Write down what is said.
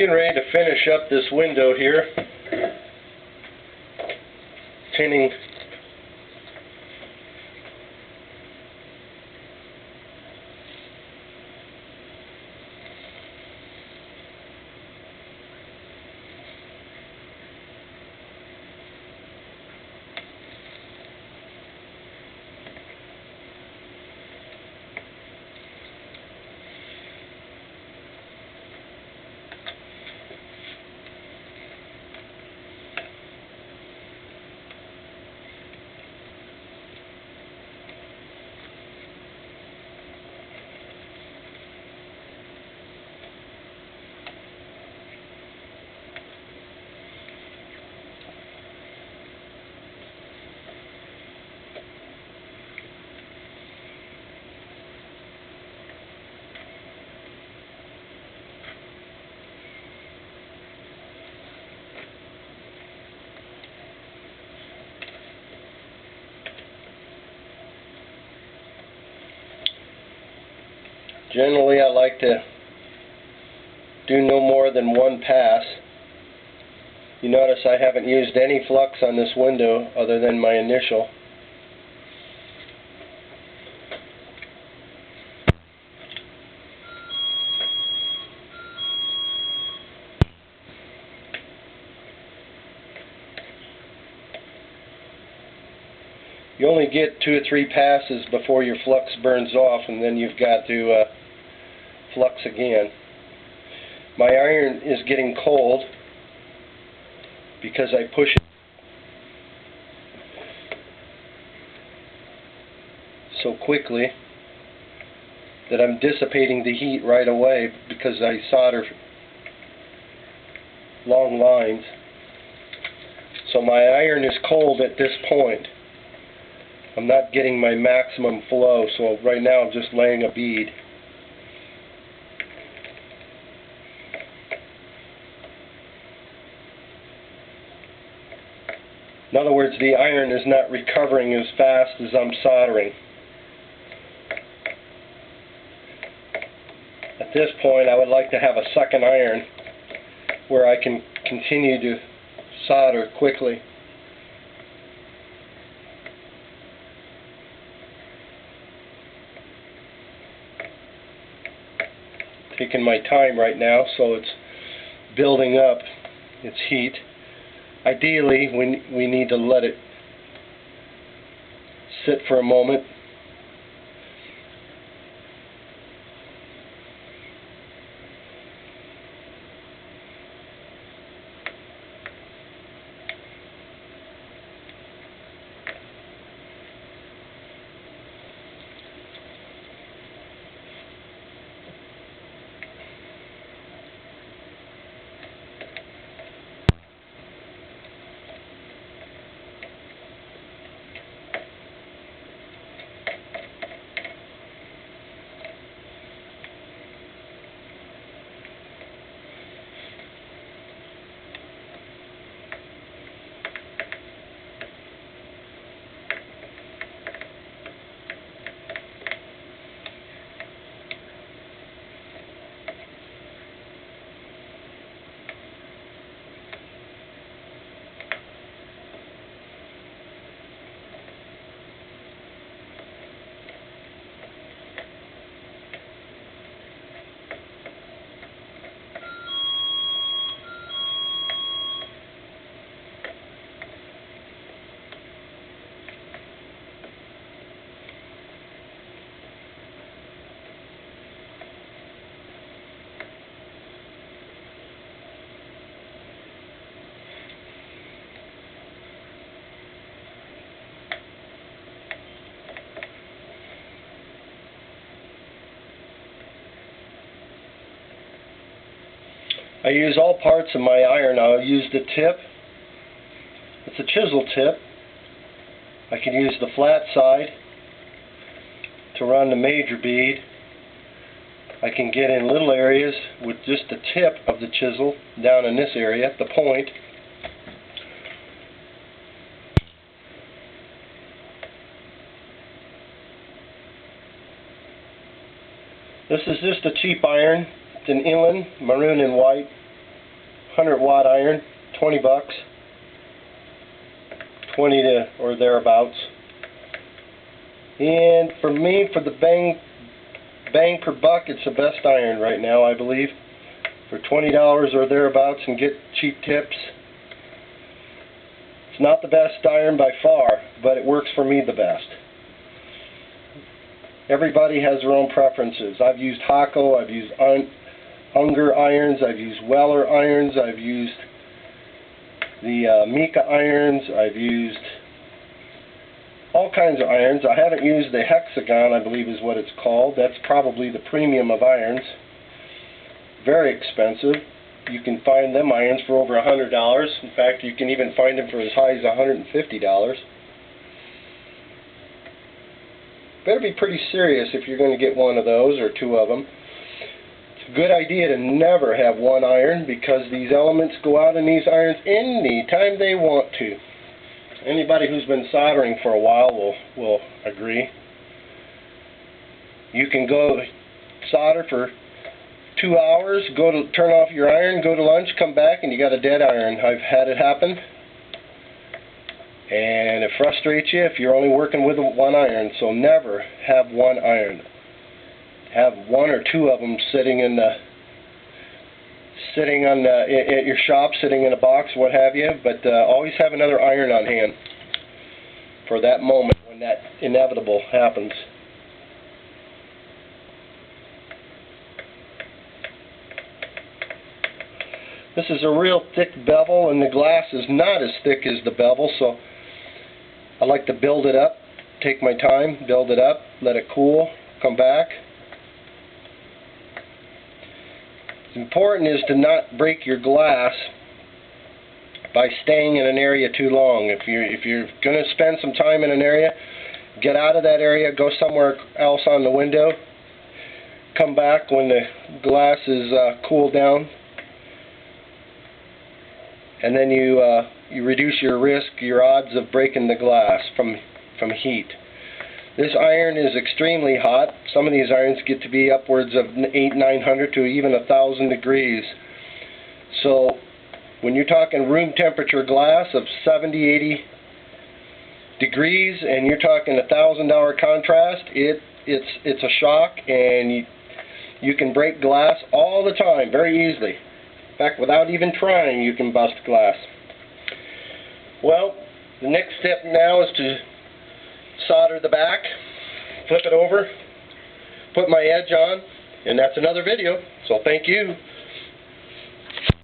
Getting ready to finish up this window here, tinning Generally, I like to do no more than one pass. You notice I haven't used any flux on this window other than my initial. You only get 2 or 3 passes before your flux burns off, and then you've got to flux again. My iron is getting cold because I push it so quickly that I'm dissipating the heat right away because I solder long lines. So my iron is cold at this point. I'm not getting my maximum flow, so right now I'm just laying a bead. In other words, the iron is not recovering as fast as I'm soldering. At this point, I would like to have a second iron where I can continue to solder quickly. Taking my time right now, so it's building up its heat. Ideally, we need to let it sit for a moment. I use all parts of my iron. I'll use the tip. It's a chisel tip. I can use the flat side to run the major bead. I can get in little areas with just the tip of the chisel down in this area, the point. This is just a cheap iron. It's an inland, maroon and white. 100-watt iron, 20 bucks, 20 to or thereabouts. And for me, for the bang per buck, it's the best iron right now, I believe. For $20 or thereabouts and get cheap tips. It's not the best iron by far, but it works for me the best. Everybody has their own preferences. I've used Hakko, I've used Unger irons, I've used Weller irons, I've used the Mika irons, I've used all kinds of irons. I haven't used the Hexagon, I believe is what it's called. That's probably the premium of irons. Very expensive. You can find them irons for over $100. In fact, you can even find them for as high as $150. Better be pretty serious if you're going to get one of those or two of them. It's a good idea to never have one iron because these elements go out in these irons anytime they want to. Anybody who's been soldering for a while will agree. You can go solder for 2 hours, turn off your iron, go to lunch, come back, and you got a dead iron. I've had it happen. And it frustrates you if you're only working with one iron. So never have one iron. Have one or two of them sitting at your shop, sitting in a box, what have you. But always have another iron on hand for that moment when that inevitable happens. This is a real thick bevel, and the glass is not as thick as the bevel, so I like to build it up, take my time, build it up, let it cool, come back. What's important is to not break your glass by staying in an area too long. If you're going to spend some time in an area, get out of that area, go somewhere else on the window, come back when the glass is cooled down, and then you reduce your risk, your odds of breaking the glass from heat. This iron is extremely hot. Some of these irons get to be upwards of 800-900 to even 1,000 degrees. So when you're talking room temperature glass of 70-80 degrees and you're talking $1,000 contrast, it's a shock, and you can break glass all the time very easily. In fact, without even trying, you can bust glass. Well, the next step now is to solder the back, flip it over, put my edge on, and that's another video. So thank you.